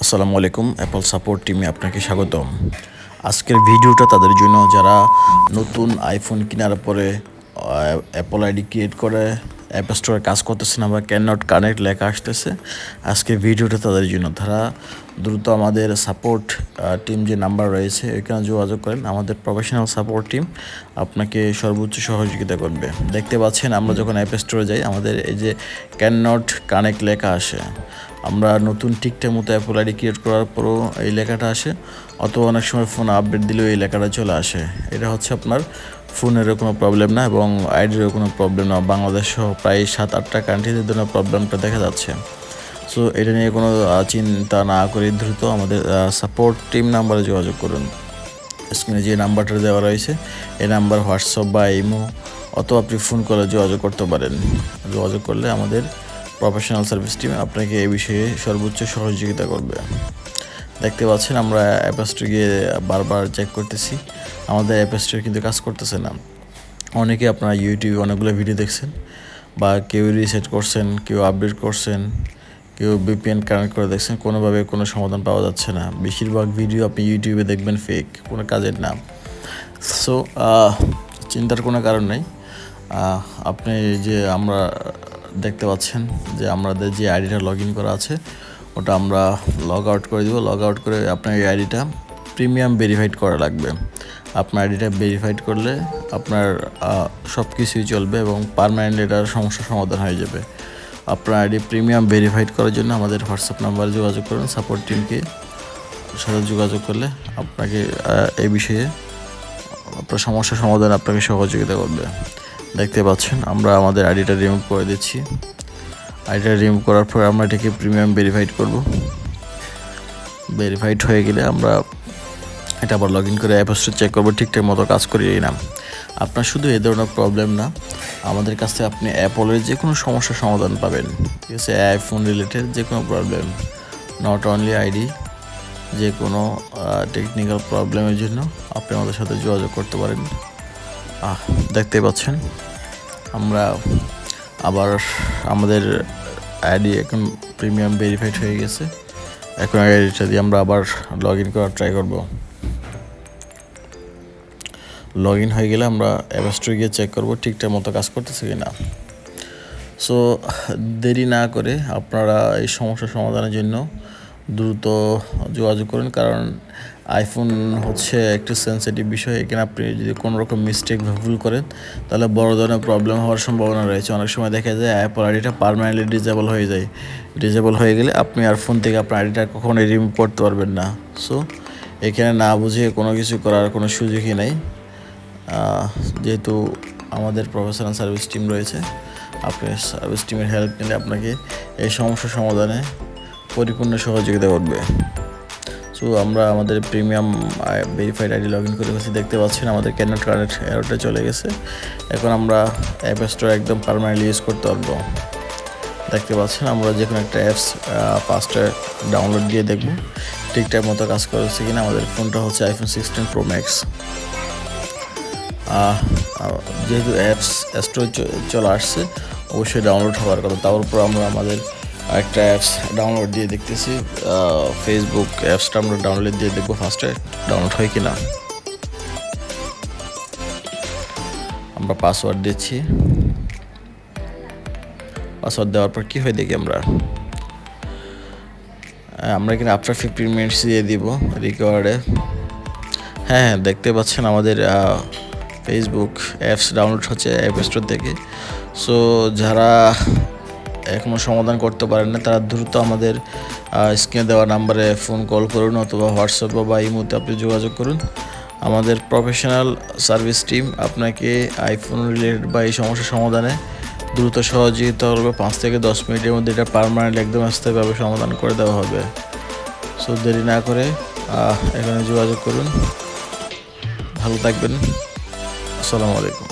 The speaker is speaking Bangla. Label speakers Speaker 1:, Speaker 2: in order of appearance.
Speaker 1: আসসালামু আলাইকুম, অ্যাপল সাপোর্ট টিমে আপনাকে স্বাগতম। আজকের ভিডিওটা তাদের জন্য যারা নতুন আইফোন কেনার পরে অ্যাপল আইডি ক্রিয়েট করে অ্যাপ স্টোরে কাজ করতেছে না বা ক্যান নট কানেক্ট লেখা আসতেছে। আজকের ভিডিওটা তাদের জন্য। তারা দ্রুত আমাদের সাপোর্ট টিম যে নাম্বার রয়েছে এখানে যোগাযোগ করেন। আমাদের প্রফেশনাল সাপোর্ট টিম আপনাকে সর্বোচ্চ সহযোগিতা করবে। দেখতে পাচ্ছেন আমরা যখন অ্যাপ স্টোরে যাই আমাদের এই যে ক্যান নট কানেক্ট লেখা আসে। আমরা নতুন ঠিকঠাক মতো অ্যাপল আইডি ক্রিয়েট করার পরও এই লেখাটা আসে, অথবা অনেক সময় ফোন আপডেট দিলেও এই লেখাটা চলে আসে। এটা হচ্ছে আপনার ফোনেরও কোনো প্রবলেম না এবং আইডিরও কোনো প্রবলেম না। বাংলাদেশ সহ প্রায় 7-8টা কান্ট্রিতে ধরনের প্রবলেমটা দেখা যাচ্ছে। সো এটা নিয়ে কোনো চিন্তা না করে দ্রুত আমাদের সাপোর্ট টিম নাম্বারে যোগাযোগ করুন। স্ক্রিনে যে নাম্বারটা দেওয়া রয়েছে এই নাম্বার হোয়াটসঅ্যাপ বা ইমো অথবা আপনি ফোন করে যোগাযোগ করতে পারেন। যোগাযোগ করলে আমাদের প্রফেশনাল সার্ভিস টিম আপনাকে এই বিষয়ে সর্বোচ্চ সহযোগিতা করবে। দেখতে পাচ্ছেন আমরা অ্যাপ স্টোরে গিয়ে বারবার চেক করতেছি, আমাদের অ্যাপ স্টোরে কিন্তু কাজ করতেছে না। অনেকে আপনারা ইউটিউবে অনেকগুলো ভিডিও দেখছেন বা কেউ রিসেট করছেন, কেউ আপডেট করছেন, কেউ ভিপিএন কানেক্ট করে দেখছেন, কোনোভাবে কোনো সমাধান পাওয়া যাচ্ছে না। বেশিরভাগ ভিডিও আপনি ইউটিউবে দেখবেন ফেক, কোনো কাজের না। সো চিন্তার কোনো কারণ নেই। আপনি যে আমরা দেখতে পাচ্ছেন যে আমাদের যে আইডিটা লগ ইন করা আছে ওটা আমরা লগ আউট করে দেবো। লগ আউট করে আপনার এই আইডিটা প্রিমিয়াম ভেরিফাইড করা লাগবে। আপনার আইডিটা ভেরিফাইড করলে আপনার সব কিছুই চলবে এবং পার্মানেন্টলি এটার সমস্যার সমাধান হয়ে যাবে। আপনার আইডি প্রিমিয়াম ভেরিফাইড করার জন্য আমাদের হোয়াটসঅ্যাপ নাম্বারে যোগাযোগ করুন। সাপোর্ট টিমকে সাথে যোগাযোগ করলে আপনাকে এই বিষয়ে আপনার সমস্যার সমাধানে আপনাকে সহযোগিতা করবে। দেখতে পাচ্ছেন আমরা আমাদের আইডিটা রিমুভ করে দিচ্ছি। আইডিটা রিমুভ করার পর আমরা এটাকে প্রিমিয়াম ভেরিফাইড করব। ভেরিফাইড হয়ে গেলে আমরা এটা আবার লগ ইন করে অ্যাপ স্টোর চেক করবো ঠিকঠাক মতো কাজ করি না। আপনার শুধু এই ধরনের প্রবলেম না, আমাদের কাছে আপনি অ্যাপলের যে কোনো সমস্যার সমাধান পাবেন। ঠিক আছে, আইফোন রিলেটেড যে কোনো প্রবলেম, নট অনলি আইডি, যে কোনো টেকনিক্যাল প্রবলেমের জন্য আপনি আমাদের সাথে যোগাযোগ করতে পারেন। দেখতে পাচ্ছেন আমরা আবার আমাদের আইডি এখন প্রিমিয়াম ভেরিফাইড হয়ে গেছে। এখন আইডিটা দিয়ে আমরা আবার লগ ইন করার ট্রাই করব। লগ ইন হয়ে গেলে আমরা অ্যাপ স্টোরে গিয়ে চেক করব ঠিকঠাক মতো কাজ করতেছে কি না। সো দেরি না করে আপনারা এই সমস্যার সমাধানের জন্য দ্রুত যোগাযোগ করুন, কারণ আইফোন হচ্ছে একটু সেন্সিটিভ বিষয়। এখানে আপনি যদি কোনো রকম মিস্টেক বা ভুল করেন তাহলে বড় ধরনের প্রবলেম হওয়ার সম্ভাবনা রয়েছে। অনেক সময় দেখা যায় অ্যাপল আইডিটা পার্মানেন্টলি ডিসেবল হয়ে যায়। ডিসেবল হয়ে গেলে আপনি আর ফোন থেকে আপনার আইডিটা কখনোই রিমুভ করতে পারবেন না। সো এখানে না বুঝে কোনো কিছু করার কোনো সুযোগই নেই। যেহেতু আমাদের প্রফেশনাল সার্ভিস টিম রয়েছে, আপনি সার্ভিস টিমের হেল্প নিলে আপনাকে এই সমস্যার সমাধানে পরিপূর্ণ সহযোগিতা করবে। সো আমরা আমাদের premium verified ID log in করে গেছি। দেখতে পাচ্ছেন আমাদের ক্যানট কানেক্ট এররটা চলে গেছে। এখন আমরা অ্যাপ স্টোর একদম পার্মানেন্টলি ইউজ করতে পারবো। দেখতে পাচ্ছেন আমরা যে কোনো একটা অ্যাপস ফার্স্টে ডাউনলোড দিয়ে দেখব ঠিকঠাক মতো কাজ করছে কিনা। আমাদের ফোনটা হচ্ছে আইফোন 16 প্রো ম্যাক্স। যেহেতু অ্যাপস স্টোর চলে আসছে অবশ্যই ডাউনলোড হওয়ার কথা। তারপর আমরা আমাদের একটা অ্যাপস ডাউনলোড দিয়ে দেখতেছি, ফেসবুক অ্যাপসটা আমরা ডাউনলোড দিয়ে দেখবো ফার্স্টে ডাউনলোড হয় কি না। আমরা পাসওয়ার্ড দিচ্ছি। পাসওয়ার্ড দেওয়ার পর কী হয় দেখি আমরা এখানে আফটার 15 মিনিটস দিয়ে দিব রিকোয়ার্ডে। হ্যাঁ, দেখতে পাচ্ছেন আমাদের ফেসবুক অ্যাপস ডাউনলোড হচ্ছে অ্যাপ স্টোর থেকে। সো যারা এখনও সমাধান করতে পারেন না তারা দ্রুত আমাদের স্ক্রিনে দেওয়া নাম্বারে ফোন কল করুন অথবা হোয়াটসঅ্যাপ বা ইমোতে আপনি যোগাযোগ করুন। আমাদের প্রফেশনাল সার্ভিস টিম আপনাকে আইফোন রিলেটেড বা এই সমস্যার সমাধানে দ্রুত সহযোগিতা করবে। 5 থেকে 10 মিনিটের মধ্যে এটা পার্মানেন্ট একদম স্থায়ীভাবে সমাধান করে দেওয়া হবে। সো দেরি না করে এখানে যোগাযোগ করুন। ভালো থাকবেন। আসসালামু আলাইকুম।